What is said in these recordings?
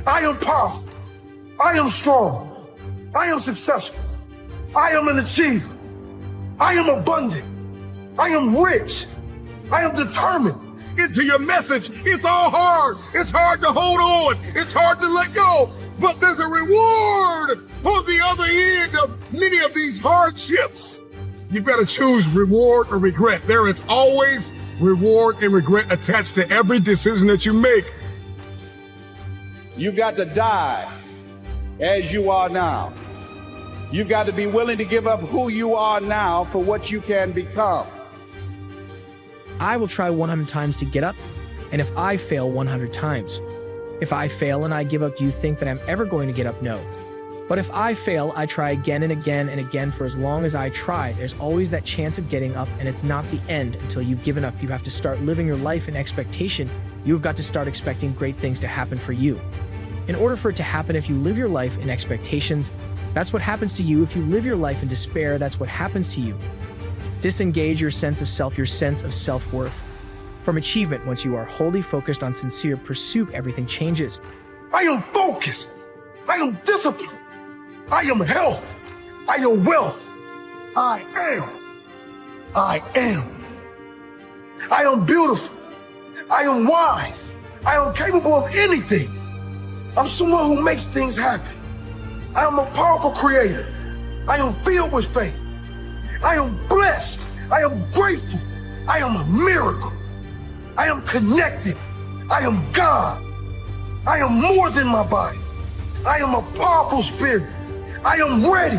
I am powerful. I am strong. I am successful. I am an achiever. I am abundant. I am rich. I am determined. Into your message, it's all hard. It's hard to hold on. It's hard to let go. But there's a reward on the other end of many of these hardships. You better choose reward or regret. There is always reward and regret attached to every decision that you make. You've got to die as you are now. You've got to be willing to give up who you are now for what you can become. I will try 100 times to get up, and if I fail 100 times. If I fail and I give up, do you think that I'm ever going to get up? No. But if I fail, I try again and again and again. For as long as I try, there's always that chance of getting up, and it's not the end until you've given up. You have to start living your life in expectation. You've got to start expecting great things to happen for you. In order for it to happen, if you live your life in expectations, that's what happens to you. If you live your life in despair, that's what happens to you. Disengage your sense of self, your sense of self-worth from achievement. Once you are wholly focused on sincere pursuit, everything changes. I am focused. I am disciplined. I am health. I am wealth. I am. I am. I am beautiful. I am wise. I am capable of anything. I'm someone who makes things happen. I am a powerful creator. I am filled with faith. I am blessed. I am grateful. I am a miracle. I am connected. I am God. I am more than my body. I am a powerful spirit. I am ready.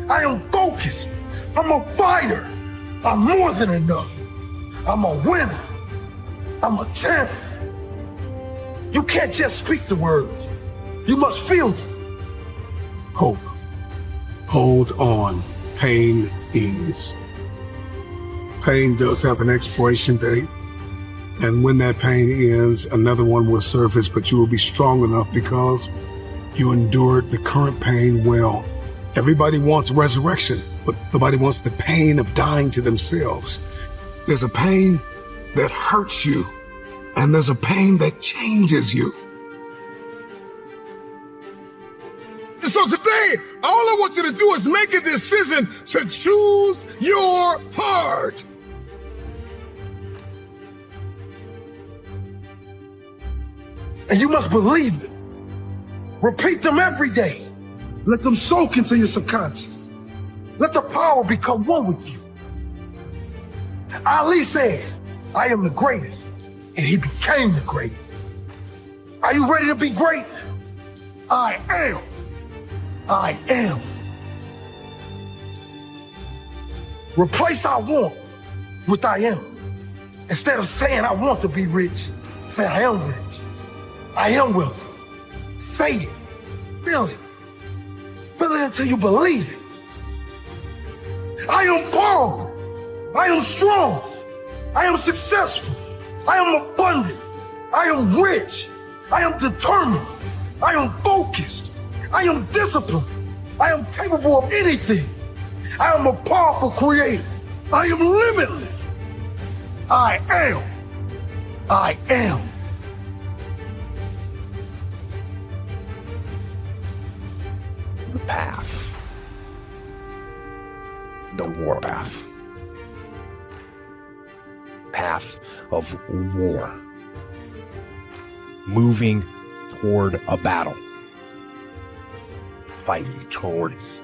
I am focused. I'm a fighter. I'm more than enough. I'm a winner. I'm a champion. You can't just speak the words. You must feel them. Hope. Hold on. Pain ends. Pain does have an expiration date. And when that pain ends, another one will surface, but you will be strong enough because you endured the current pain well. Everybody wants resurrection, but nobody wants the pain of dying to themselves. There's a pain that hurts you, and there's a pain that changes you. So today, all I want you to do is make a decision to choose your heart. And you must believe them. Repeat them every day. Let them soak into your subconscious. Let the power become one with you. Ali said, I am the greatest, and he became the greatest. Are you ready to be great? I am. I am. Replace I want with I am. Instead of saying I want to be rich, say I am rich. I am wealthy. Say it. Feel it. Feel it until you believe it. I am powerful. I am strong. I am successful. I am abundant. I am rich. I am determined. I am focused. I am disciplined. I am capable of anything. I am a powerful creator. I am limitless. I am. I am. The path. The war path. Path of war. Moving toward a battle. Fighting towards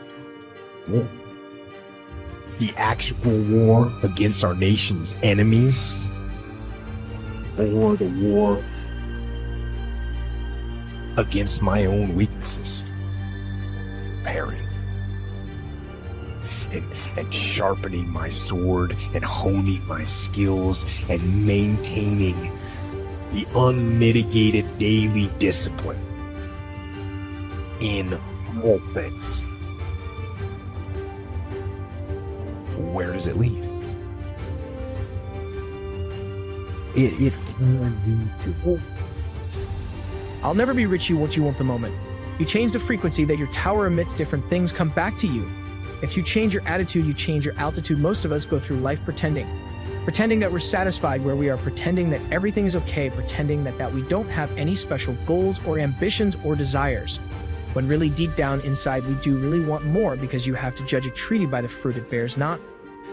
war. The actual war against our nation's enemies, or the war against my own weaknesses. Preparing and sharpening my sword and honing my skills and maintaining the unmitigated daily discipline in all things. Where does it lead? It can lead to war. I'll never be rich. You what you want the moment. You change the frequency that your tower emits, different things come back to you. If you change your attitude, you change your altitude. Most of us go through life pretending. Pretending that we're satisfied where we are, pretending that everything is okay, pretending that we don't have any special goals or ambitions or desires. When really deep down inside we do really want more, because you have to judge a tree by the fruit it bears, not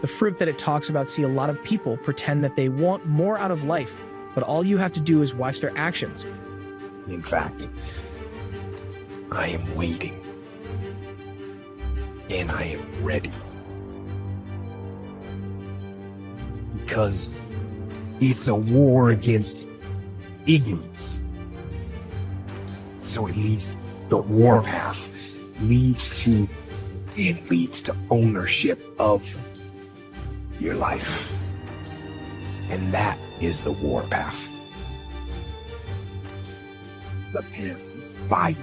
the fruit that it talks about. See, a lot of people pretend that they want more out of life, but all you have to do is watch their actions. In fact, I am waiting. And I am ready. Because it's a war against ignorance. So it leads, the warpath leads to ownership of your life. And that is the warpath. The path of fight.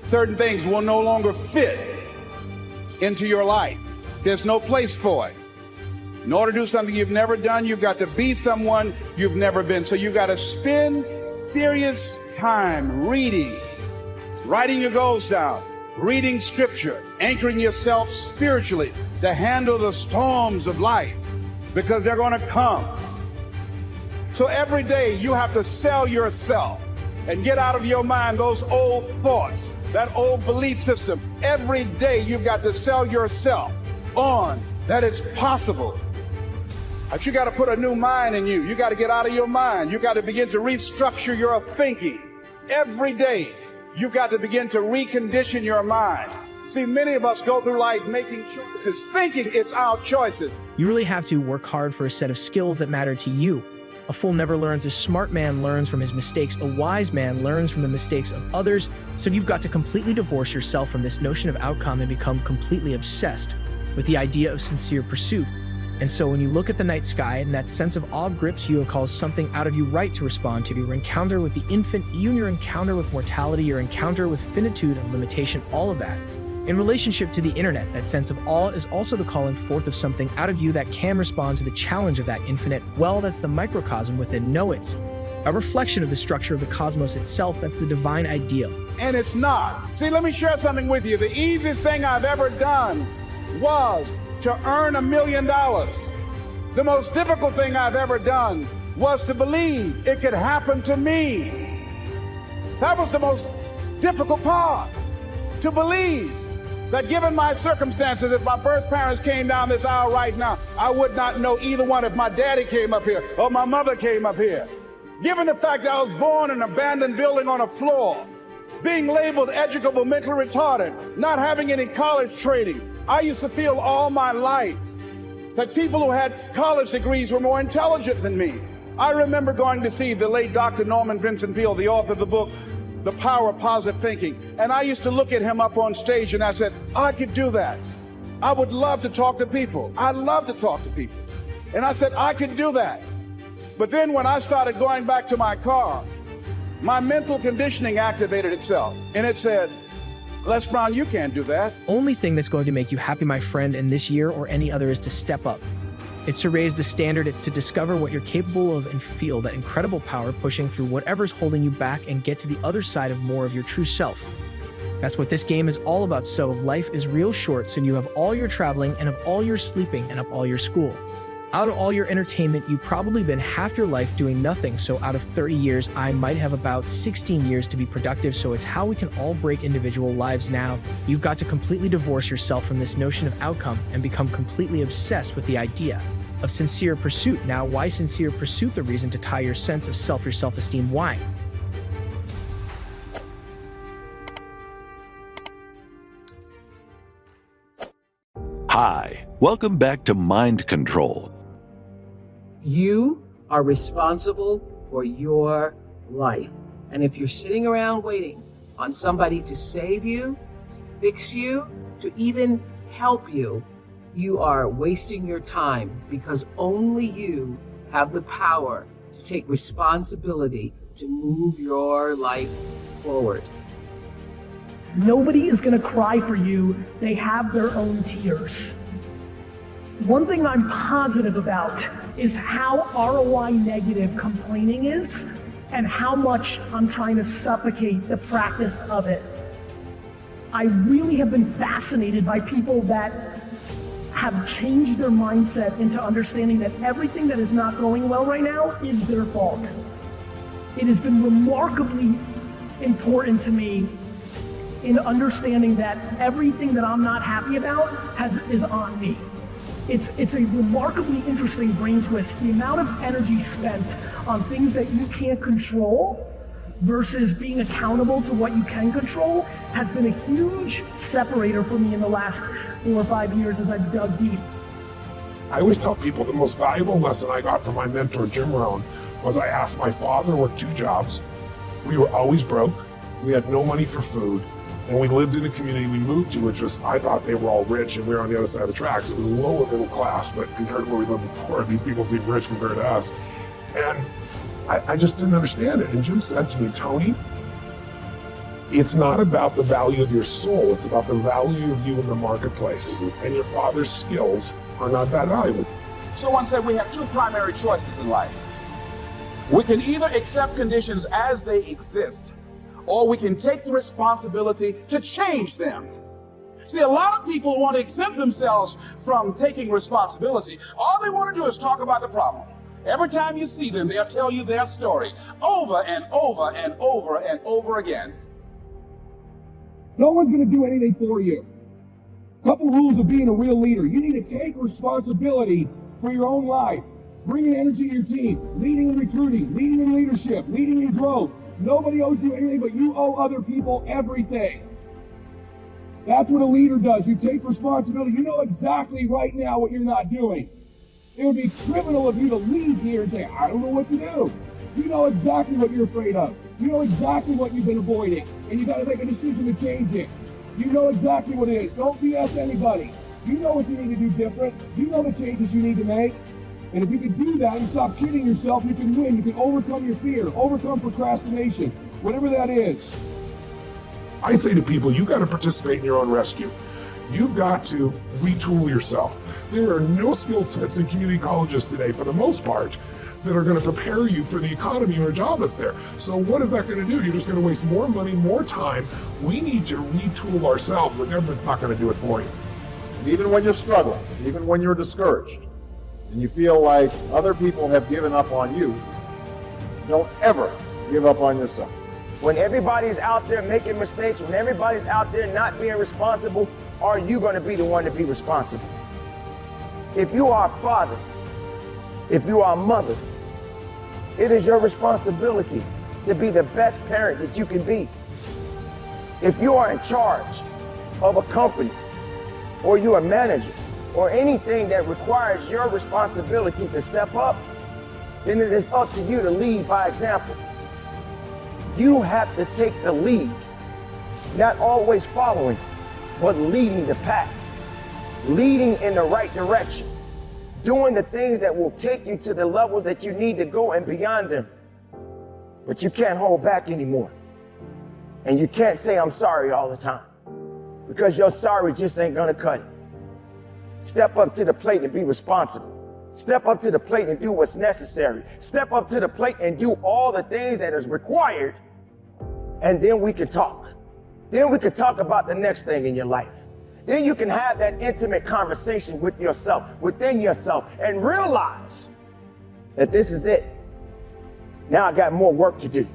Certain things will no longer fit into your life. There's no place for it. In order to do something you've never done, you've got to be someone you've never been. So you've got to spend serious time reading, writing your goals down, reading scripture, anchoring yourself spiritually to handle the storms of life, because they're going to come. So every day you have to sell yourself and get out of your mind those old thoughts, that old belief system. Every day you've got to sell yourself on that it's possible. But you got to put a new mind in you. You got to get out of your mind. You got to begin to restructure your thinking. Every day you've got to begin to recondition your mind. See, many of us go through life making choices, thinking it's our choices. You really have to work hard for a set of skills that matter to you. A fool never learns. A smart man learns from his mistakes. A wise man learns from the mistakes of others. So you've got to completely divorce yourself from this notion of outcome and become completely obsessed with the idea of sincere pursuit. And so when you look at the night sky and that sense of awe grips you, it calls something out of you right to respond to. Your encounter with the infinite, even your encounter with mortality, your encounter with finitude and limitation, all of that. In relationship to the internet, that sense of awe is also the calling forth of something out of you that can respond to the challenge of that infinite. Well, that's the microcosm within. No, it's a reflection of the structure of the cosmos itself. That's the divine ideal. And it's not. See, let me share something with you. The easiest thing I've ever done was to earn $1 million. The most difficult thing I've ever done was to believe it could happen to me. That was the most difficult part. To believe that given my circumstances, if my birth parents came down this aisle right now, I would not know either one if my daddy came up here or my mother came up here. Given the fact that I was born in an abandoned building on a floor, being labeled educable, mentally retarded, not having any college training, I used to feel all my life that people who had college degrees were more intelligent than me. I remember going to see the late Dr. Norman Vincent Peale, the author of the book, The Power of Positive Thinking. And I used to look at him up on stage and I said, I could do that. I would love to talk to people. I love to talk to people. And I said, I could do that. But then when I started going back to my car, my mental conditioning activated itself. And it said, Les Brown, you can't do that. Only thing that's going to make you happy, my friend, in this year or any other is to step up. It's to raise the standard. It's to discover what you're capable of and feel that incredible power pushing through whatever's holding you back and get to the other side of more of your true self. That's what this game is all about. So life is real short, so you have all your traveling and of all your sleeping and of all your school. Out of all your entertainment, you've probably been half your life doing nothing. So out of 30 years, I might have about 16 years to be productive. So it's how we can all break individual lives now. You've got to completely divorce yourself from this notion of outcome and become completely obsessed with the idea of sincere pursuit. Now, why sincere pursuit? The reason to tie your sense of self, your self-esteem. Why? Hi, welcome back to Mind Control. You are responsible for your life. And if you're sitting around waiting on somebody to save you, to fix you, to even help you, you are wasting your time, because only you have the power to take responsibility to move your life forward. Nobody is going to cry for you. They have their own tears. One thing I'm positive about is how ROI negative complaining is and how much I'm trying to suffocate the practice of it. I really have been fascinated by people that have changed their mindset into understanding that everything that is not going well right now is their fault. It has been remarkably important to me in understanding that everything that I'm not happy about is on me. It's a remarkably interesting brain twist. The amount of energy spent on things that you can't control versus being accountable to what you can control has been a huge separator for me in the last 4 or 5 years as I've dug deep. I always tell people the most valuable lesson I got from my mentor, Jim Rohn, was I asked my father worked 2 jobs. We were always broke. We had no money for food. And we lived in a community we moved to, which was, I thought they were all rich and we were on the other side of the tracks. It was lower middle class, but compared to where we lived before, these people seem rich compared to us. And I just didn't understand it. And Jim said to me, Tony, it's not about the value of your soul, it's about the value of you in the marketplace. And your father's skills are not that valuable. Someone said we have 2 primary choices in life. We can either accept conditions as they exist, or we can take the responsibility to change them. See, a lot of people want to exempt themselves from taking responsibility. All they want to do is talk about the problem. Every time you see them, they'll tell you their story over and over and over and over again. No one's going to do anything for you. Couple rules of being a real leader. You need to take responsibility for your own life. Bringing energy to your team, leading in recruiting, leading in leadership, leading in growth. Nobody owes you anything, but you owe other people everything. That's what a leader does. You take responsibility. You know exactly right now what you're not doing. It would be criminal of you to leave here and say, I don't know what to do. You know exactly what you're afraid of. You know exactly what you've been avoiding, and you got to make a decision to change it. You know exactly what it is. Don't BS anybody. You know what you need to do different. You know the changes you need to make. And if you can do that and stop kidding yourself, you can win. You can overcome your fear, overcome procrastination, whatever that is. I say to people, you got to participate in your own rescue. You've got to retool yourself. There are no skill sets in community colleges today, for the most part, that are going to prepare you for the economy or a job that's there. So what is that going to do? You're just going to waste more money, more time. We need to retool ourselves. The government's not going to do it for you. And even when you're struggling, even when you're discouraged, and you feel like other people have given up on you, don't ever give up on yourself. When everybody's out there making mistakes, when everybody's out there not being responsible, are you going to be the one to be responsible? If you are a father, if you are a mother, it is your responsibility to be the best parent that you can be. If you are in charge of a company, or you're a manager, or anything that requires your responsibility to step up, then it is up to you to lead by example. You have to take the lead, not always following, but leading the pack, leading in the right direction, doing the things that will take you to the levels that you need to go and beyond them. But you can't hold back anymore. And you can't say, I'm sorry all the time, because your sorry just ain't gonna cut it. Step up to the plate and be responsible. Step up to the plate and do what's necessary. Step up to the plate and do all the things that is required, and then we can talk. Then we can talk about the next thing in your life. Then you can have that intimate conversation with yourself, within yourself, and realize that this is it. Now I got more work to do.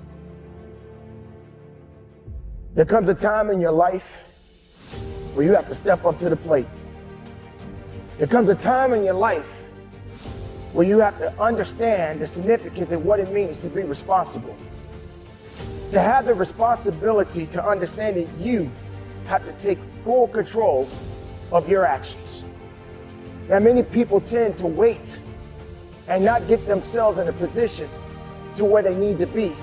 There comes a time in your life where you have to step up to the plate. There comes a time in your life where you have to understand the significance of what it means to be responsible. To have the responsibility to understand that you have to take full control of your actions. Now, many people tend to wait and not get themselves in a position to where they need to be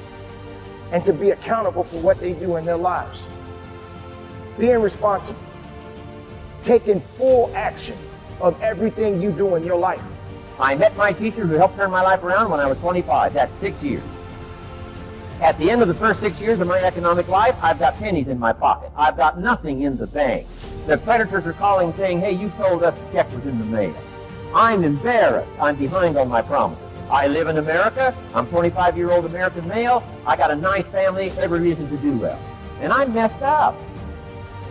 and to be accountable for what they do in their lives. Being responsible, taking full action of everything you do in your life. I met my teacher who helped turn my life around when I was 25. That's 6 years. At the end of the first 6 years of my economic life, I've got pennies in my pocket. I've got nothing in the bank. The creditors are calling saying, hey, you told us the check was in the mail. I'm embarrassed. I'm behind on my promises. I live in America. I'm 25-year-old American male. I got a nice family, every reason to do well. And I'm messed up.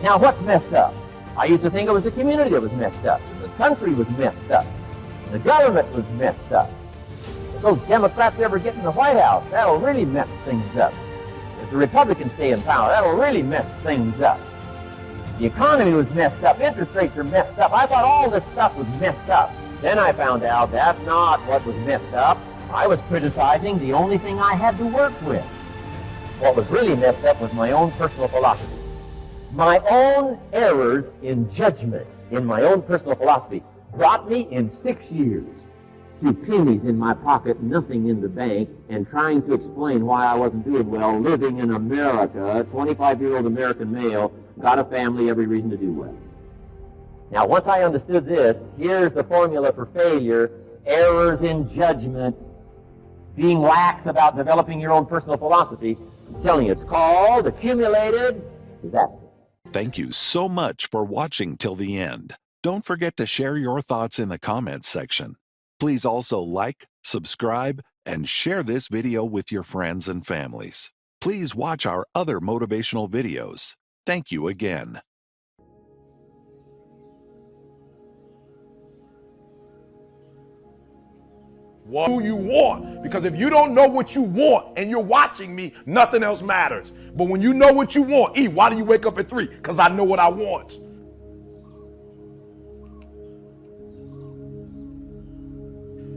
Now, what's messed up? I used to think it was the community that was messed up, and the country was messed up, and the government was messed up. If those Democrats ever get in the White House, that'll really mess things up. If the Republicans stay in power, that'll really mess things up. The economy was messed up, interest rates are messed up. I thought all this stuff was messed up. Then I found out that's not what was messed up. I was criticizing the only thing I had to work with. What was really messed up was my own personal philosophy. My own errors in judgment in my own personal philosophy brought me in 6 years to pennies in my pocket, nothing in the bank, and trying to explain why I wasn't doing well, living in America, a 25-year-old American male, got a family, every reason to do well. Now, once I understood this, here's the formula for failure: errors in judgment, being lax about developing your own personal philosophy. I'm telling you, it's called accumulated disaster. Thank you so much for watching till the end. Don't forget to share your thoughts in the comments section. Please also like, subscribe, and share this video with your friends and families. Please watch our other motivational videos. Thank you again. What do you want? Because if you don't know what you want and you're watching me, nothing else matters. But when you know what you want, why do you wake up at 3? Because I know what I want.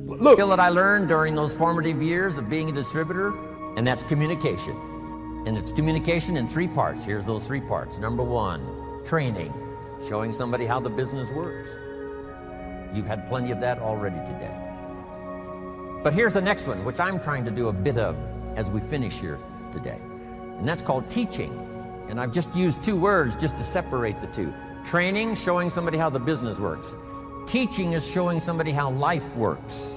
Look. Skill that I learned during those formative years of being a distributor, and that's communication. And it's communication in 3 parts. Here's those 3 parts. Number 1, training, showing somebody how the business works. You've had plenty of that already today. But here's the next one, which I'm trying to do a bit of as we finish here today. And that's called teaching. And I've just used 2 words just to separate the 2. Training, showing somebody how the business works. Teaching is showing somebody how life works.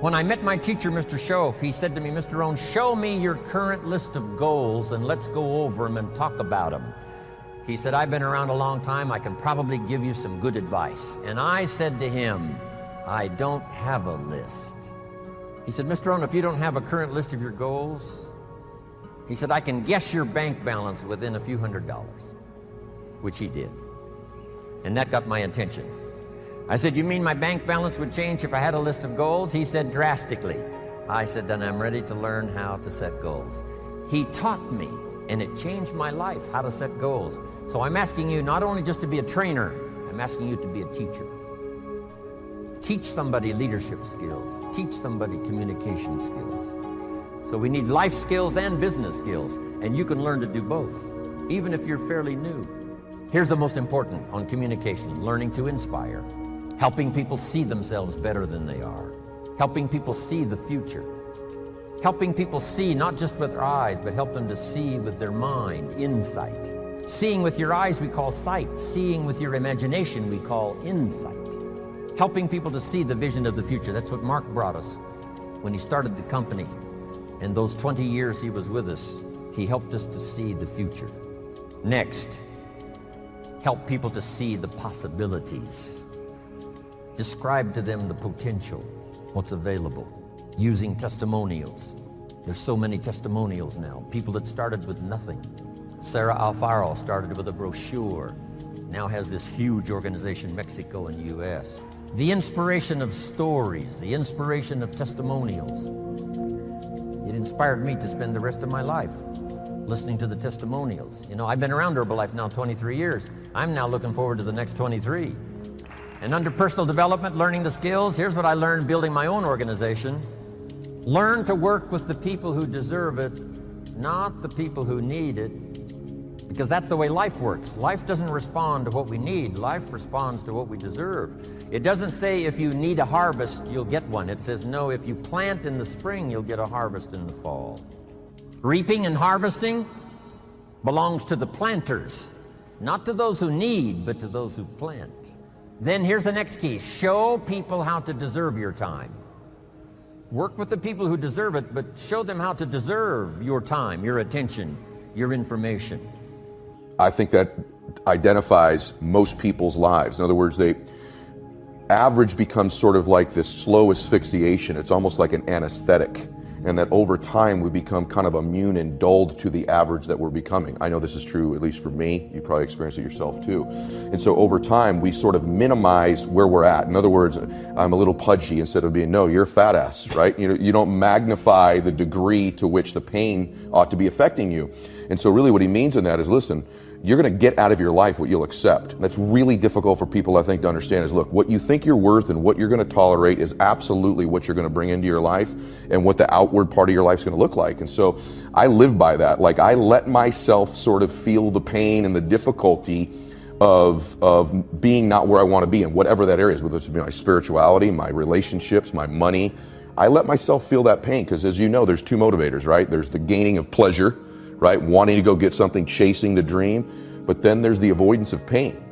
When I met my teacher, Mr. Schoaf, he said to me, Mr. Rohn, show me your current list of goals and let's go over them and talk about them. He said, I've been around a long time. I can probably give you some good advice. And I said to him, I don't have a list. He said, Mr. Rohn, if you don't have a current list of your goals, he said, I can guess your bank balance within a few $100s, which he did. And that got my attention. I said, you mean my bank balance would change if I had a list of goals? He said, drastically. I said, then I'm ready to learn how to set goals. He taught me, and it changed my life, how to set goals. So I'm asking you not only just to be a trainer, I'm asking you to be a teacher. Teach somebody leadership skills. Teach somebody communication skills. So we need life skills and business skills, and you can learn to do both, even if you're fairly new. Here's the most important on communication: learning to inspire, helping people see themselves better than they are, helping people see the future, helping people see not just with their eyes, but help them to see with their mind, insight. Seeing with your eyes we call sight. Seeing with your imagination we call insight. Helping people to see the vision of the future. That's what Mark brought us when he started the company. And those 20 years he was with us, he helped us to see the future. Next, help people to see the possibilities. Describe to them the potential, what's available, using testimonials. There's so many testimonials now. People that started with nothing. Sarah Alfaro started with a brochure, now has this huge organization, Mexico and US. The inspiration of stories, the inspiration of testimonials. It inspired me to spend the rest of my life listening to the testimonials. You know, I've been around Herbalife now 23 years. I'm now looking forward to the next 23. And under personal development, learning the skills, here's what I learned building my own organization. Learn to work with the people who deserve it, not the people who need it. Because that's the way life works. Life doesn't respond to what we need. Life responds to what we deserve. It doesn't say if you need a harvest, you'll get one. It says, no, if you plant in the spring, you'll get a harvest in the fall. Reaping and harvesting belongs to the planters, not to those who need, but to those who plant. Then here's the next key. Show people how to deserve your time. Work with the people who deserve it, but show them how to deserve your time, your attention, your information. I think that identifies most people's lives. In other words, average becomes sort of like this slow asphyxiation. It's almost like an anesthetic. and that over time we become kind of immune and dulled to the average that we're becoming. I know this is true, at least for me. You probably experience it yourself too. And so over time, we sort of minimize where we're at. In other words, I'm a little pudgy instead of being, no, you're a fat ass, right? You don't magnify the degree to which the pain ought to be affecting you. And so really what he means in that is, listen, you're going to get out of your life what you'll accept. That's really difficult for people, I think, to understand is, look, what you think you're worth and what you're going to tolerate is absolutely what you're going to bring into your life and what the outward part of your life is going to look like. And so I live by that. Like, I let myself sort of feel the pain and the difficulty of being not where I want to be in whatever that area is, whether it's my spirituality, my relationships, my money. I let myself feel that pain because, as you know, there's two motivators, right? There's the gaining of pleasure, right? Wanting to go get something, chasing the dream. But then there's the avoidance of pain.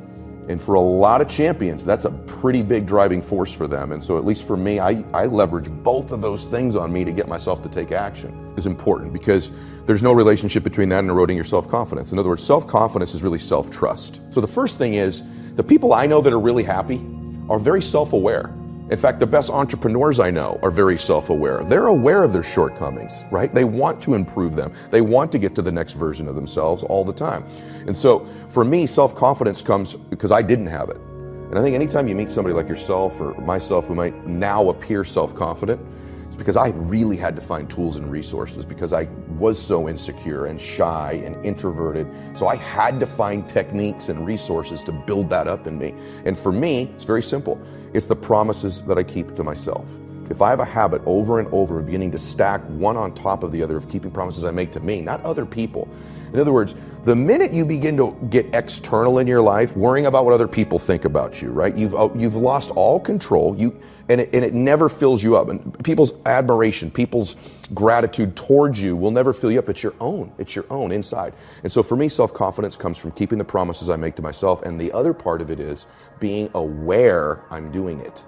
And for a lot of champions, that's a pretty big driving force for them. And so at least for me, I leverage both of those things on me to get myself to take action. It's important because there's no relationship between that and eroding your self-confidence. In other words, self-confidence is really self-trust. So the first thing is, the people I know that are really happy are very self-aware. In fact, the best entrepreneurs I know are very self-aware. They're aware of their shortcomings, right? They want to improve them. They want to get to the next version of themselves all the time. And so for me, self-confidence comes because I didn't have it. And I think anytime you meet somebody like yourself or myself who might now appear self-confident, it's because I really had to find tools and resources because I was so insecure and shy and introverted. So I had to find techniques and resources to build that up in me. And for me, it's very simple. It's the promises that I keep to myself. If I have a habit over and over of beginning to stack one on top of the other, of keeping promises I make to me, not other people. In other words, the minute you begin to get external in your life, worrying about what other people think about you, right? You've lost all control. And it never fills you up. And people's admiration, people's gratitude towards you will never fill you up. It's your own. It's your own inside. And so for me, self-confidence comes from keeping the promises I make to myself. And the other part of it is being aware I'm doing it.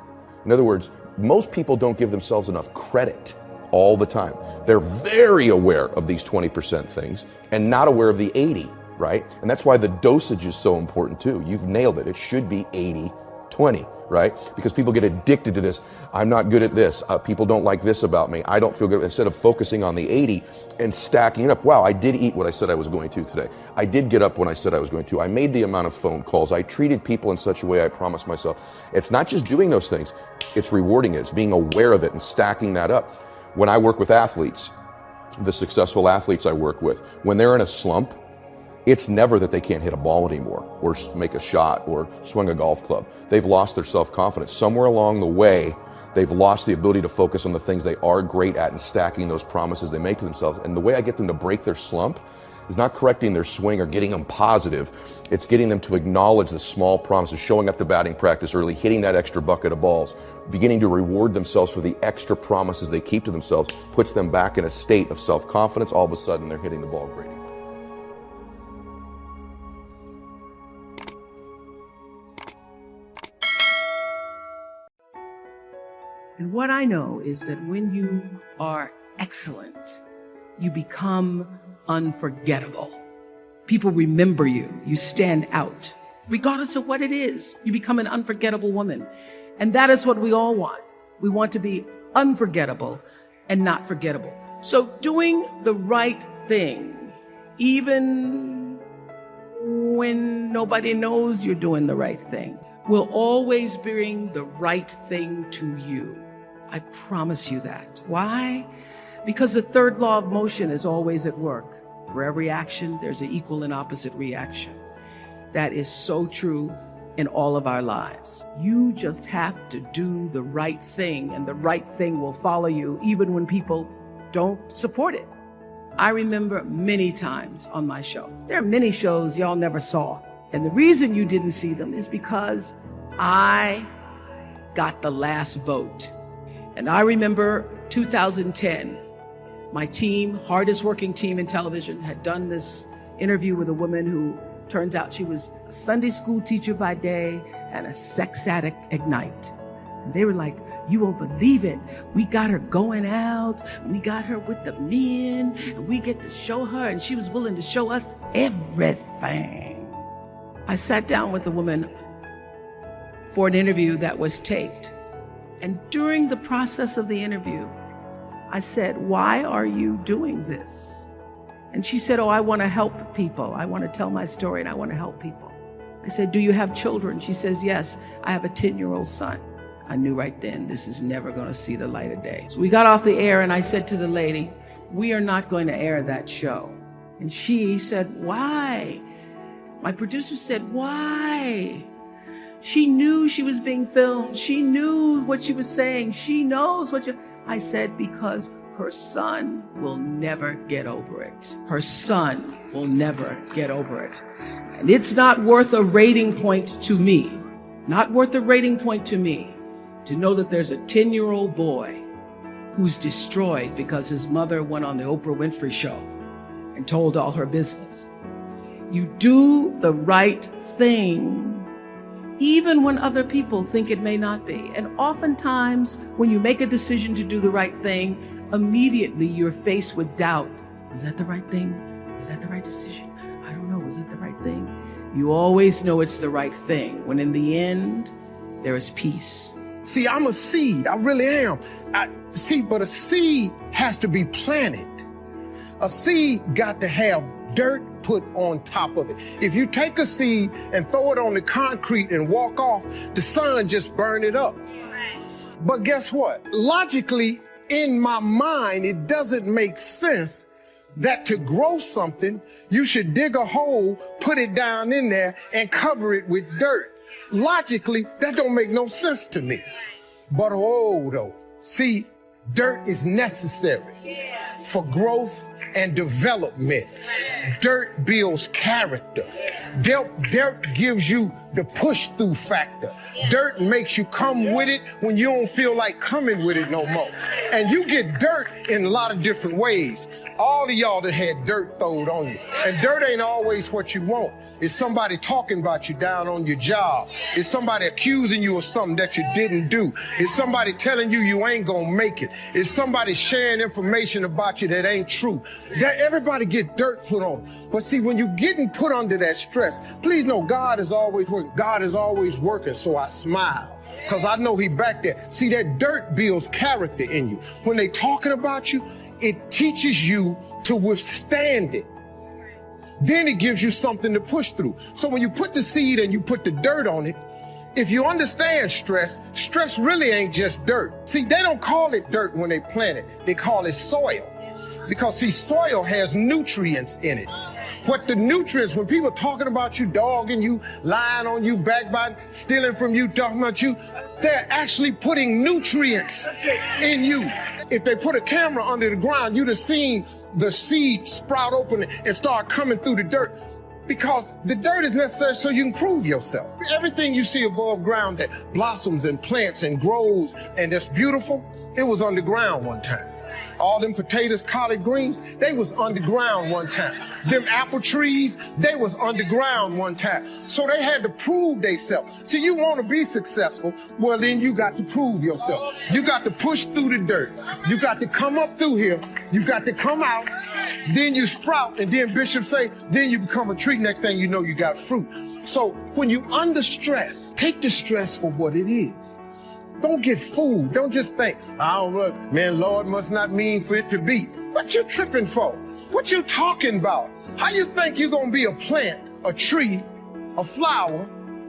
In other words, most people don't give themselves enough credit all the time. They're very aware of these 20% things and not aware of the 80, right? And that's why the dosage is so important too. You've nailed it. It should be 80-20. Right? Because people get addicted to this. I'm not good at this. People don't like this about me. I don't feel good. Instead of focusing on the 80 and stacking it up. Wow, I did eat what I said I was going to today. I did get up when I said I was going to. I made the amount of phone calls. I treated people in such a way I promised myself. It's not just doing those things. It's rewarding it. It's being aware of it and stacking that up. When I work with athletes, the successful athletes I work with, when they're in a slump, it's never that they can't hit a ball anymore or make a shot or swing a golf club. They've lost their self-confidence. Somewhere along the way, they've lost the ability to focus on the things they are great at and stacking those promises they make to themselves. And the way I get them to break their slump is not correcting their swing or getting them positive. It's getting them to acknowledge the small promises, showing up to batting practice early, hitting that extra bucket of balls, beginning to reward themselves for the extra promises they keep to themselves, puts them back in a state of self-confidence. All of a sudden, they're hitting the ball great. And what I know is that when you are excellent, you become unforgettable. People remember you. You stand out. Regardless of what it is, you become an unforgettable woman. And that is what we all want. We want to be unforgettable and not forgettable. So doing the right thing, even when nobody knows you're doing the right thing, will always bring the right thing to you. I promise you that. Why? Because the third law of motion is always at work. For every action, there's an equal and opposite reaction. That is so true in all of our lives. You just have to do the right thing, and the right thing will follow you even when people don't support it. I remember many times on my show. There are many shows y'all never saw. And the reason you didn't see them is because I got the last vote. And I remember 2010, my team, hardest working team in television, had done this interview with a woman who turns out she was a Sunday school teacher by day and a sex addict at night. And they were like, you won't believe it. We got her going out, we got her with the men, and we get to show her, and she was willing to show us everything. I sat down with a woman for an interview that was taped. And during the process of the interview, I said, "Why are you doing this?" And she said, "Oh, I want to help people. I want to tell my story and I want to help people." I said, "Do you have children?" She says, "Yes, I have a 10-year-old son." I knew right then this is never going to see the light of day. So we got off the air and I said to the lady, "We are not going to air that show." And she said, "Why?" My producer said, "Why?" She knew she was being filmed. She knew what she was saying. She knows what you... I said, "Because her son will never get over it. Her son will never get over it. And it's not worth a rating point to me, not worth a rating point to me, to know that there's a 10-year-old boy who's destroyed because his mother went on the Oprah Winfrey Show and told all her business." You do the right thing even when other people think it may not be. And oftentimes, when you make a decision to do the right thing, immediately you're faced with doubt. Is that the right thing? Is that the right decision? I don't know. Is that the right thing? You always know it's the right thing, when in the end, there is peace. See, I'm a seed. I really am. But a seed has to be planted. A seed got to have dirt put on top of it. If you take a seed and throw it on the concrete and walk off, the sun just burn it up. But guess what? Logically, in my mind, it doesn't make sense that to grow something, you should dig a hole, put it down in there, and cover it with dirt. Logically, that don't make no sense to me. But though, see, dirt is necessary for growth and development. Dirt builds character. Dirt gives you the push-through factor. Dirt makes you come with it when you don't feel like coming with it no more. And you get dirt in a lot of different ways. All of y'all that had dirt thrown on you. And dirt ain't always what you want. It's somebody talking about you down on your job. It's somebody accusing you of something that you didn't do. It's somebody telling you you ain't gonna make it. It's somebody sharing information about you that ain't true. That everybody get dirt put on. But see, when you're getting put under that stress, please know God is always working. God is always working, so I smile. Because I know he back there. See, that dirt builds character in you. When they talking about you, it teaches you to withstand it. Then it gives you something to push through. So when you put the seed and you put the dirt on it, if you understand stress, stress really ain't just dirt. See, they don't call it dirt when they plant it. They call it soil. Because see, soil has nutrients in it. What the nutrients, when people talking about you, dogging you, lying on you, backbiting, stealing from you, talking about you, they're actually putting nutrients in you. If they put a camera under the ground, you'd have seen the seed sprout open and start coming through the dirt, because the dirt is necessary so you can prove yourself. Everything you see above ground that blossoms and plants and grows and that's beautiful, it was underground one time. All them potatoes, collard greens, they was underground one time. Them apple trees, they was underground one time. So they had to prove themselves. See, you want to be successful, well then you got to prove yourself. You got to push through the dirt. You got to come up through here. You got to come out. Then you sprout, and then Bishop say, then you become a tree. Next thing you know, you got fruit. So when you under stress, take the stress for what it is. Don't get fooled. Don't just think, I don't know, man, Lord must not mean for it to be. What you tripping for? What you talking about? How you think you're gonna be a plant, a tree, a flower,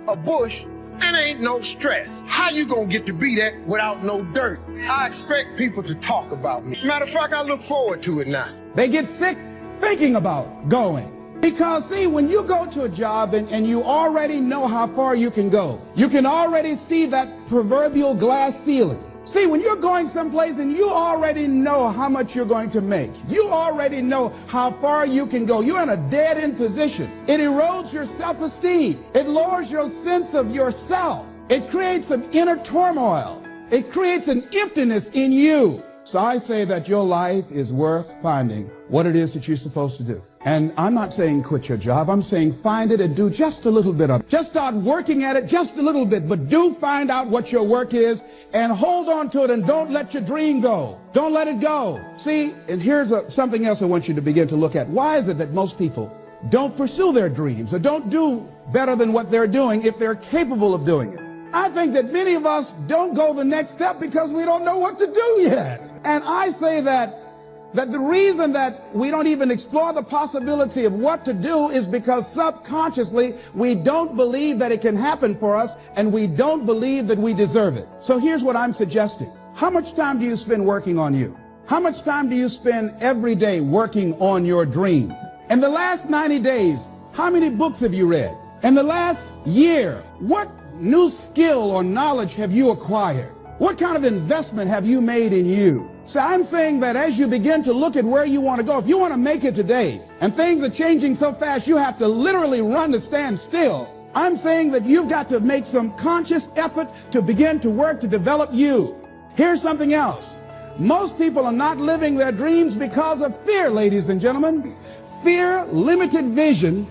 a bush, and ain't no stress? How you gonna get to be that without no dirt? I expect people to talk about me. Matter of fact, I look forward to it now. They get sick thinking about going. Because see, when you go to a job and you already know how far you can go, you can already see that proverbial glass ceiling. See, when you're going someplace and you already know how much you're going to make, you already know how far you can go, you're in a dead-end position. It erodes your self-esteem. It lowers your sense of yourself. It creates an inner turmoil. It creates an emptiness in you. So I say that your life is worth finding what it is that you're supposed to do. And I'm not saying quit your job. I'm saying find it and do just a little bit of it. Just start working at it just a little bit, but do find out what your work is and hold on to it, and don't let your dream go. Don't let it go. See, and here's something else I want you to begin to look at. Why is it that most people don't pursue their dreams or don't do better than what they're doing if they're capable of doing it? I think that many of us don't go the next step because we don't know what to do yet. And I say that the reason that we don't even explore the possibility of what to do is because subconsciously we don't believe that it can happen for us, and we don't believe that we deserve it. So here's what I'm suggesting. How much time do you spend working on you? How much time do you spend every day working on your dream? In the last 90 days, how many books have you read? In the last year, what new skill or knowledge have you acquired? What kind of investment have you made in you? So I'm saying that as you begin to look at where you want to go, if you want to make it today, and things are changing so fast you have to literally run to stand still, I'm saying that you've got to make some conscious effort to begin to work to develop you. Here's something else. Most people are not living their dreams because of fear, ladies and gentlemen. Fear, limited vision,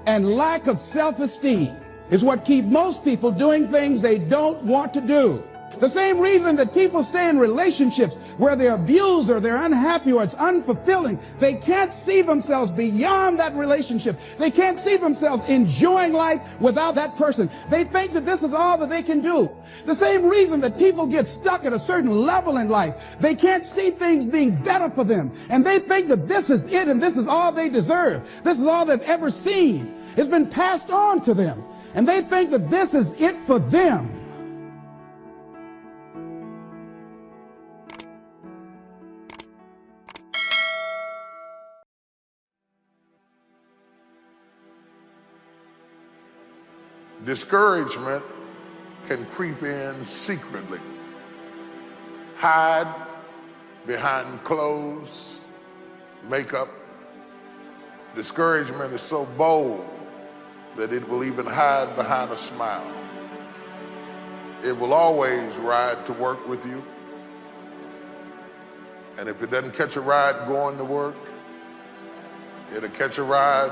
and lack of self-esteem is what keep most people doing things they don't want to do. The same reason that people stay in relationships where they're abused or they're unhappy or it's unfulfilling. They can't see themselves beyond that relationship. They can't see themselves enjoying life without that person. They think that this is all that they can do. The same reason that people get stuck at a certain level in life. They can't see things being better for them. And they think that this is it and this is all they deserve. This is all they've ever seen. It's been passed on to them. And they think that this is it for them. Discouragement can creep in secretly, hide behind clothes, makeup. Discouragement is so bold that it will even hide behind a smile. It will always ride to work with you. And if it doesn't catch a ride going to work, it'll catch a ride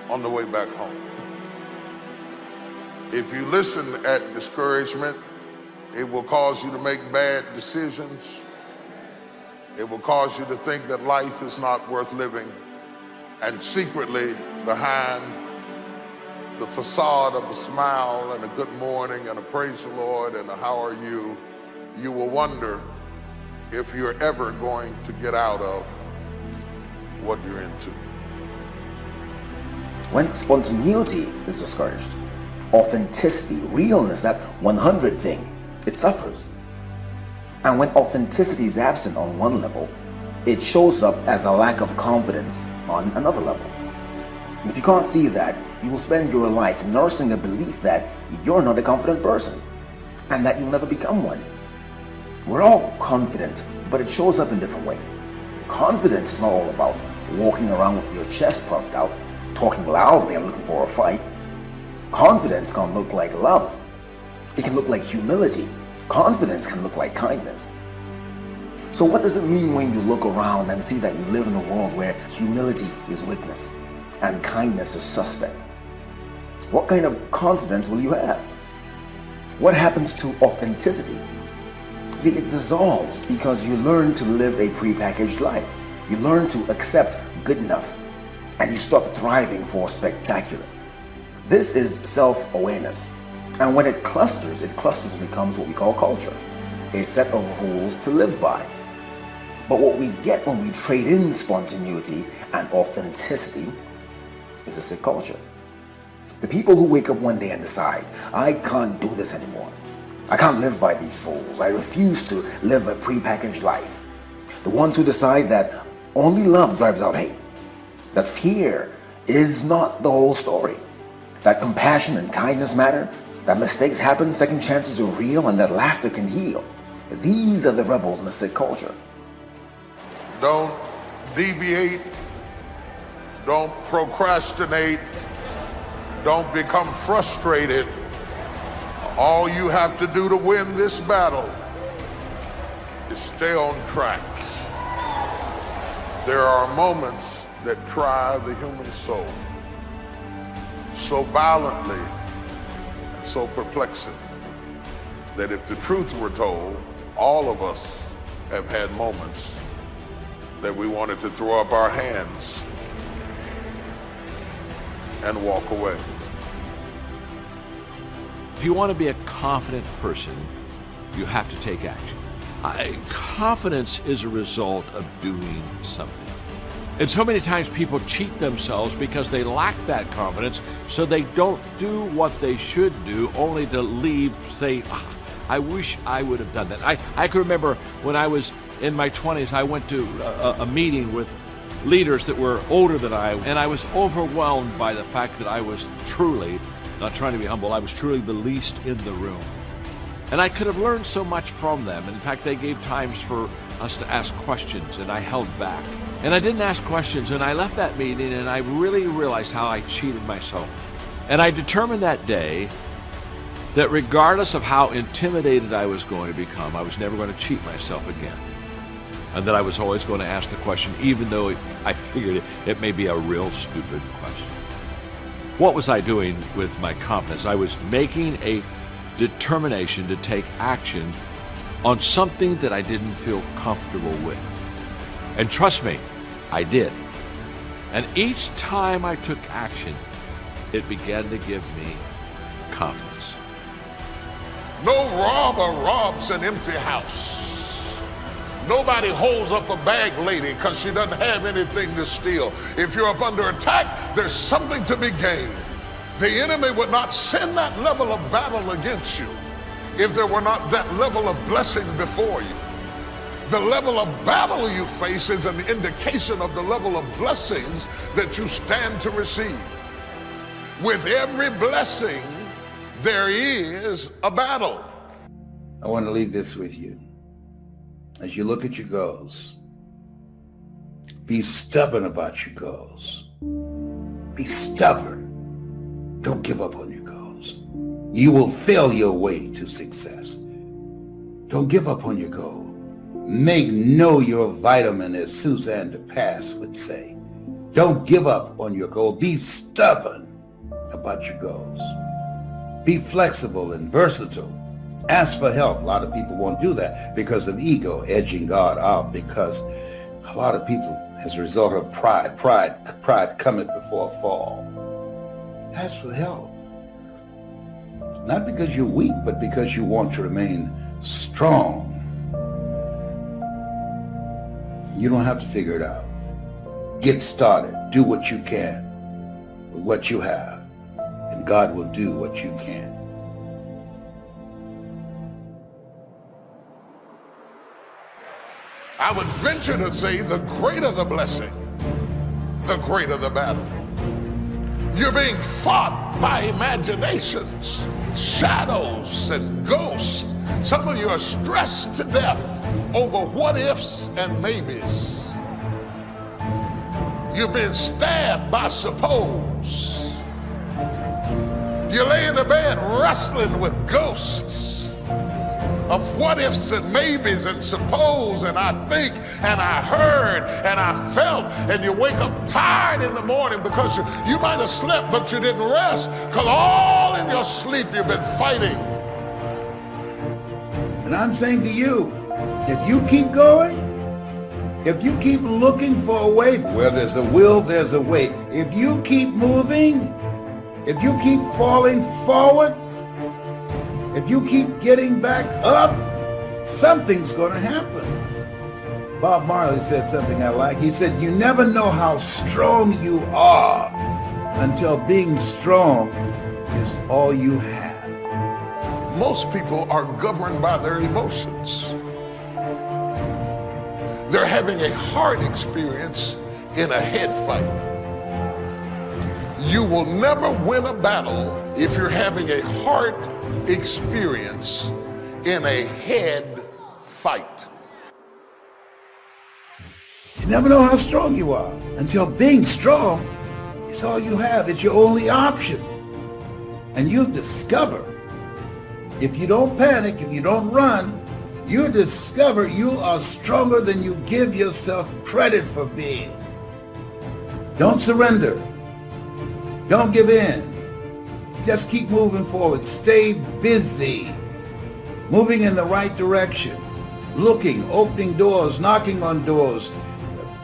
on the way back home. If you listen at discouragement, it will cause you to make bad decisions. It will cause you to think that life is not worth living. And secretly, behind the facade of a smile and a good morning and a praise the Lord and a how are you, you will wonder if you're ever going to get out of what you're into. When spontaneity is discouraged, authenticity, realness, that 100 thing, it suffers. And when authenticity is absent on one level, it shows up as a lack of confidence on another level. And if you can't see that, you will spend your life nursing a belief that you're not a confident person and that you'll never become one. We're all confident, but it shows up in different ways. Confidence is not all about walking around with your chest puffed out, talking loudly and looking for a fight. Confidence can look like love. It can look like humility. Confidence can look like kindness. So what does it mean when you look around and see that you live in a world where humility is weakness and kindness is suspect? What kind of confidence will you have? What happens to authenticity? See, it dissolves because you learn to live a prepackaged life. You learn to accept good enough and you stop thriving for spectacular. This is self-awareness. And when it clusters and becomes what we call culture, a set of rules to live by. But what we get when we trade in spontaneity and authenticity is a sick culture. The people who wake up one day and decide, I can't do this anymore. I can't live by these rules. I refuse to live a prepackaged life. The ones who decide that only love drives out hate. That fear is not the whole story. That compassion and kindness matter, that mistakes happen, second chances are real, and that laughter can heal. These are the rebels in a sick culture. Don't deviate. Don't procrastinate. Don't become frustrated. All you have to do to win this battle is stay on track. There are moments that try the human soul so violently and so perplexing that if the truth were told, all of us have had moments that we wanted to throw up our hands and walk away. If you want to be a confident person, you have to take action. Confidence is a result of doing something. And so many times people cheat themselves because they lack that confidence, so they don't do what they should do, only to leave, say, I wish I would have done that. I can remember when I was in my 20s, I went to a meeting with leaders that were older than I, and I was overwhelmed by the fact that I was truly, not trying to be humble, I was truly the least in the room. And I could have learned so much from them. In fact, they gave times for us to ask questions, and I held back. And I didn't ask questions, and I left that meeting, and I really realized how I cheated myself. And I determined that day that regardless of how intimidated I was going to become, I was never going to cheat myself again. And that I was always going to ask the question, even though I figured it may be a real stupid question. What was I doing with my confidence? I was making a determination to take action on something that I didn't feel comfortable with. And trust me, I did. And each time I took action, it began to give me confidence. No robber robs an empty house. Nobody holds up a bag lady because she doesn't have anything to steal. If you're up under attack, there's something to be gained. The enemy would not send that level of battle against you if there were not that level of blessing before you. The level of battle you face is an indication of the level of blessings that you stand to receive. With every blessing, there is a battle. I want to leave this with you. As you look at your goals, be stubborn about your goals. Be stubborn. Don't give up on your goals. You will fail your way to success. Don't give up on your goal. Make know your vitamin, as Suzanne de Pass would say. Don't give up on your goal. Be stubborn about your goals. Be flexible and versatile. Ask for help. A lot of people won't do that because of ego, edging God out, because a lot of people, as a result of pride cometh before a fall. Ask for help. Not because you're weak, but because you want to remain strong. You don't have to figure it out. Get started. Do what you can with what you have, and God will do what you can. I would venture to say the greater the blessing, the greater the battle. You're being fought by imaginations, shadows, and ghosts. Some of you are stressed to death over what ifs and maybes. You've been stabbed by suppose. You lay in the bed wrestling with ghosts of what ifs and maybes and suppose, and I think, and I heard, and I felt, and you wake up tired in the morning because you might have slept, but you didn't rest, because all in your sleep you've been fighting. And I'm saying to you, if you keep going, if you keep looking for a way, where there's a will, there's a way. If you keep moving, if you keep falling forward, if you keep getting back up, something's going to happen. Bob Marley said something I like. He said, you never know how strong you are until being strong is all you have. Most people are governed by their emotions. They're having a heart experience in a head fight. You will never win a battle if you're having a heart experience in a head fight. You never know how strong you are until being strong is all you have. It's your only option. And you discover, if you don't panic, if you don't run, you discover you are stronger than you give yourself credit for being. Don't surrender. Don't give in. Just keep moving forward. Stay busy. Moving in the right direction. Looking, opening doors, knocking on doors,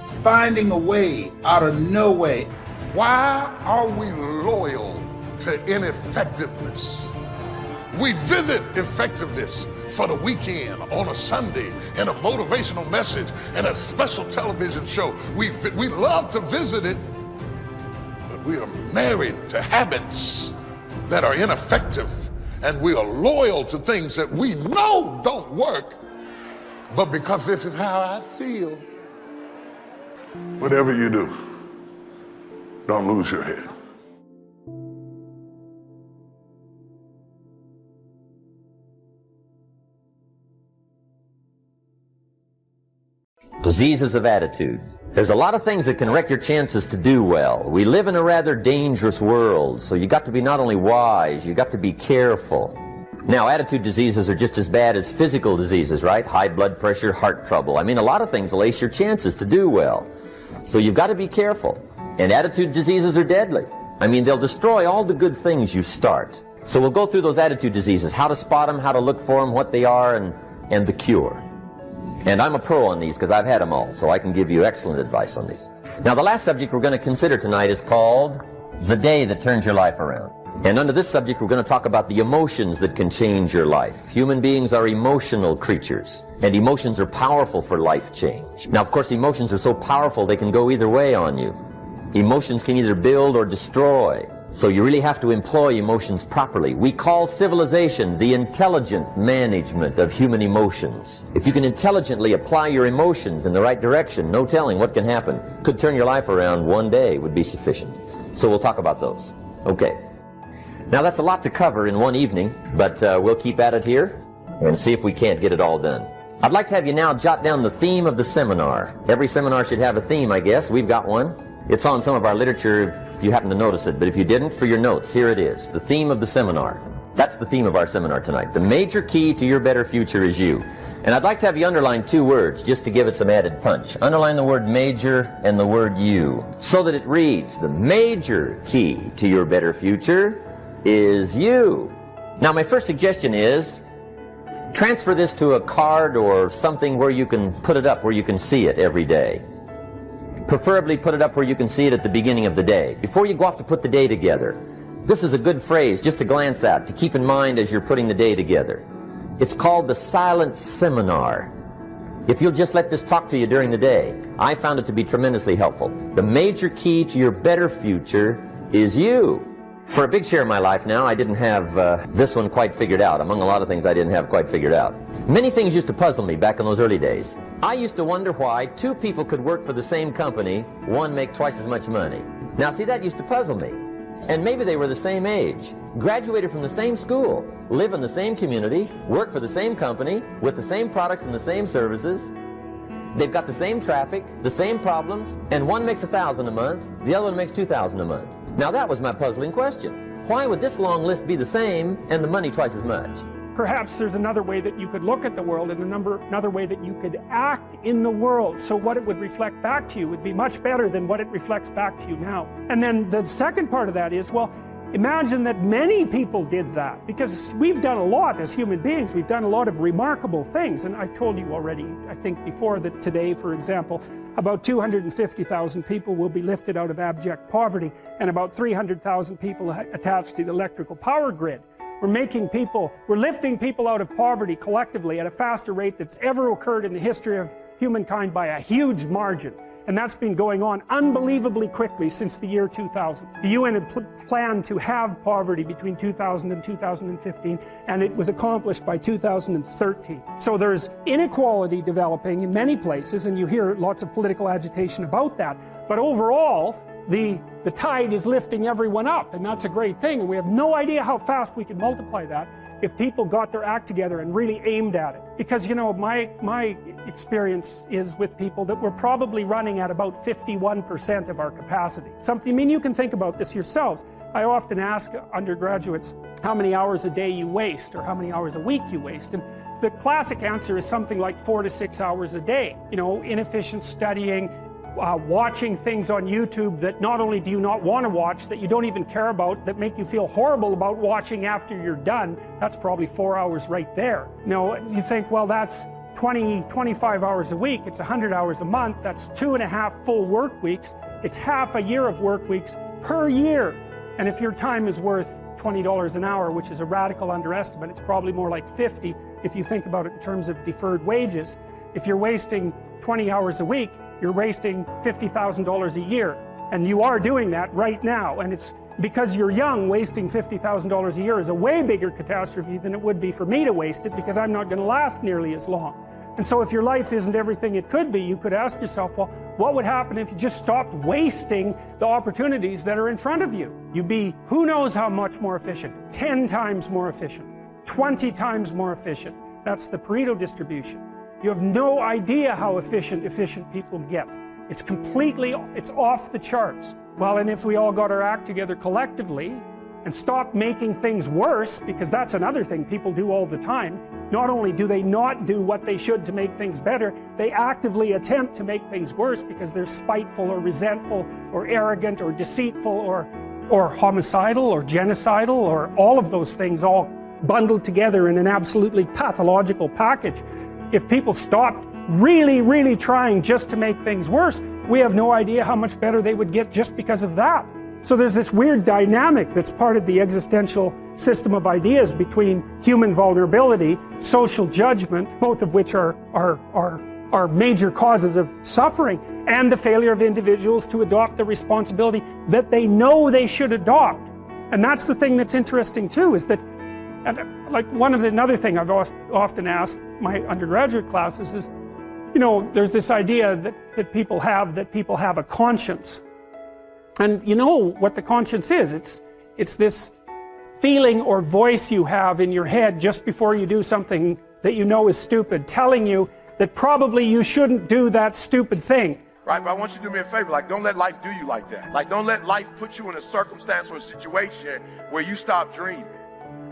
finding a way out of no way. Why are we loyal to ineffectiveness? We visit effectiveness for the weekend on a Sunday in a motivational message and a special television show. We love to visit it, but we are married to habits that are ineffective, and we are loyal to things that we know don't work, but because this is how I feel. Whatever you do, don't lose your head. Diseases of attitude. There's a lot of things that can wreck your chances to do well. We live in a rather dangerous world, so you got to be not only wise, you got to be careful. Now, attitude diseases are just as bad as physical diseases, right? High blood pressure, heart trouble. I mean, a lot of things will ace your chances to do well. So you've got to be careful. And attitude diseases are deadly. I mean, they'll destroy all the good things you start. So we'll go through those attitude diseases, how to spot them, how to look for them, what they are, and the cure. And I'm a pro on these because I've had them all, so I can give you excellent advice on these. Now, the last subject we're going to consider tonight is called The Day That Turns Your Life Around. And under this subject, we're going to talk about the emotions that can change your life. Human beings are emotional creatures, and emotions are powerful for life change. Now, of course, emotions are so powerful they can go either way on you. Emotions can either build or destroy. So you really have to employ emotions properly. We call civilization the intelligent management of human emotions. If you can intelligently apply your emotions in the right direction, no telling what can happen. Could turn your life around one day would be sufficient. So we'll talk about those. Okay. Now that's a lot to cover in one evening, but we'll keep at it here and see if we can't get it all done. I'd like to have you now jot down the theme of the seminar. Every seminar should have a theme, I guess. We've got one. It's on some of our literature if you happen to notice it, but if you didn't, for your notes, here it is. The theme of the seminar. That's the theme of our seminar tonight. The major key to your better future is you. And I'd like to have you underline two words just to give it some added punch. Underline the word major and the word you, so that it reads, the major key to your better future is you. Now, my first suggestion is transfer this to a card or something where you can put it up, where you can see it every day. Preferably put it up where you can see it at the beginning of the day, before you go off to put the day together. This is a good phrase just to glance at, to keep in mind as you're putting the day together. It's called the silent seminar. If you'll just let this talk to you during the day, I found it to be tremendously helpful. The major key to your better future is you. For a big share of my life now, I didn't have this one quite figured out. Among a lot of things I didn't have quite figured out. Many things used to puzzle me back in those early days. I used to wonder why two people could work for the same company, one make twice as much money. Now see, that used to puzzle me. And maybe they were the same age, graduated from the same school, live in the same community, work for the same company, with the same products and the same services. They've got the same traffic, the same problems, and one makes $1,000 a month, the other one makes $2,000 a month. Now that was my puzzling question. Why would this long list be the same and the money twice as much? Perhaps there's another way that you could look at the world and another way that you could act in the world, so what it would reflect back to you would be much better than what it reflects back to you now. And then the second part of that is, well, imagine that many people did that, because we've done a lot as human beings. We've done a lot of remarkable things, and I've told you already, I think before, that today, for example, about 250,000 people will be lifted out of abject poverty, and about 300,000 people attached to the electrical power grid. We're lifting people out of poverty collectively at a faster rate that's ever occurred in the history of humankind by a huge margin. And that's been going on unbelievably quickly since the year 2000. The UN had planned to have poverty between 2000 and 2015, and it was accomplished by 2013. So there's inequality developing in many places, and you hear lots of political agitation about that. But overall, the tide is lifting everyone up, and that's a great thing. And we have no idea how fast we can multiply that if people got their act together and really aimed at it. Because, you know, my experience is with people that we're probably running at about 51% of our capacity. I mean, you can think about this yourselves. I often ask undergraduates how many hours a day you waste, or how many hours a week you waste. And the classic answer is something like 4 to 6 hours a day. You know, inefficient studying, watching things on YouTube that not only do you not want to watch, that you don't even care about, that make you feel horrible about watching after you're done. That's probably 4 hours right there. You know, you think, well, that's 25 hours a week, it's 100 hours a month, that's 2.5 full work weeks, it's half a year of work weeks per year. And if your time is worth $20 an hour, which is a radical underestimate, it's probably more like 50 if you think about it in terms of deferred wages. If you're wasting 20 hours a week, you're wasting $50,000 a year. And you are doing that right now. And it's because you're young, wasting $50,000 a year is a way bigger catastrophe than it would be for me to waste it, because I'm not going to last nearly as long. And so if your life isn't everything it could be, you could ask yourself, well, what would happen if you just stopped wasting the opportunities that are in front of you? You'd be who knows how much more efficient, 10 times more efficient, 20 times more efficient. That's the Pareto distribution. You have no idea how efficient people get. It's off the charts. Well, and if we all got our act together collectively and stopped making things worse, because that's another thing people do all the time. Not only do they not do what they should to make things better, they actively attempt to make things worse because they're spiteful or resentful or arrogant or deceitful or homicidal or genocidal or all of those things all bundled together in an absolutely pathological package. If people stopped really, really trying just to make things worse, we have no idea how much better they would get just because of that. So there's this weird dynamic that's part of the existential system of ideas between human vulnerability, social judgment, both of which are major causes of suffering, and the failure of individuals to adopt the responsibility that they know they should adopt. And that's the thing that's interesting too, is that, like another thing I've often asked my undergraduate classes is, you know, there's this idea that people have a conscience. And you know what the conscience is. It's this feeling or voice you have in your head just before you do something that you know is stupid, telling you that probably you shouldn't do that stupid thing. Right, but I want you to do me a favor, like, don't let life do you like that. Like, don't let life put you in a circumstance or a situation where you stop dreaming.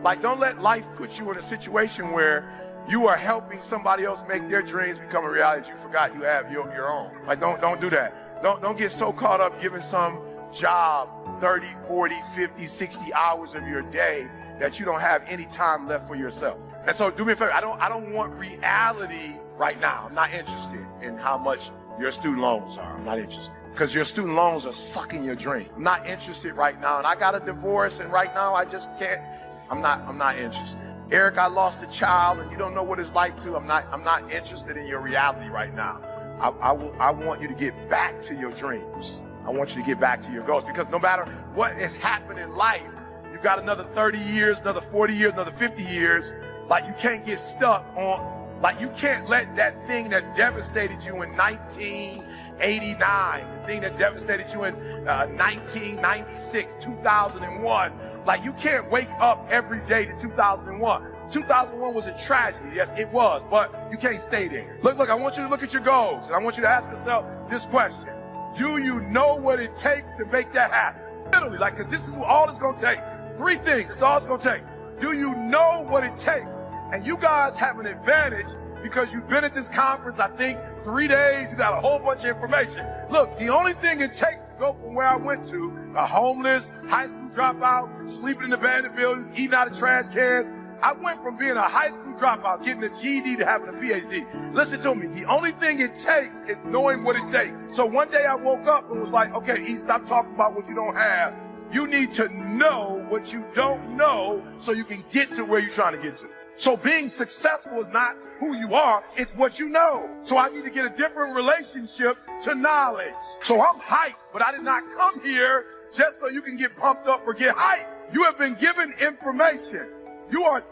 Like, don't let life put you in a situation where you are helping somebody else make their dreams become a reality that you forgot you have your own. Like, don't do that. Don't get so caught up giving some job 30, 40, 50, 60 hours of your day that you don't have any time left for yourself. And so do me a favor, I don't want reality right now. I'm not interested in how much your student loans are. I'm not interested. Because your student loans are sucking your dream. I'm not interested right now. And I got a divorce, and right now I just can't. I'm not interested. Eric, I lost a child and you don't know what it's like to. I'm not interested in your reality right now. I want you to get back to your dreams. I want you to get back to your goals, because no matter what has happened in life, you've got another 30 years, another 40 years, another 50 years. Like, you can't get stuck on, like, you can't let that thing that devastated you in 1989, the thing that devastated you in 1996, 2001, like, you can't wake up every day to 2001. 2001 was a tragedy, yes it was, but you can't stay there. Look, I want you to look at your goals, and I want you to ask yourself this question. Do you know what it takes to make that happen? Literally, like, because this is all it's going to take. 3 things, it's all it's going to take. Do you know what it takes? And you guys have an advantage because you've been at this conference, I think, 3 days. You got a whole bunch of information. Look, the only thing it takes to go from where I went to, a homeless, high school dropout, sleeping in abandoned buildings, eating out of trash cans, I went from being a high school dropout, getting a GED, to having a PhD. Listen to me. The only thing it takes is knowing what it takes. So one day I woke up and was like, okay, E, stop talking about what you don't have. You need to know what you don't know so you can get to where you're trying to get to. So being successful is not who you are, it's what you know. So I need to get a different relationship to knowledge. So I'm hyped, but I did not come here just so you can get pumped up or get hyped. You have been given information. You are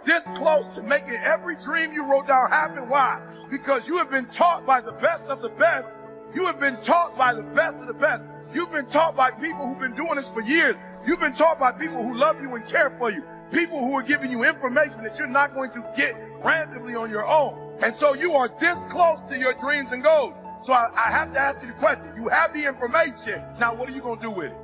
this close to making every dream you wrote down happen. Why? Because you have been taught by the best of the best. You have been taught by the best of the best. You've been taught by people who've been doing this for years. You've been taught by people who love you and care for you. People who are giving you information that you're not going to get randomly on your own. And so you are this close to your dreams and goals. So I have to ask you the question. You have the information. Now what are you going to do with it?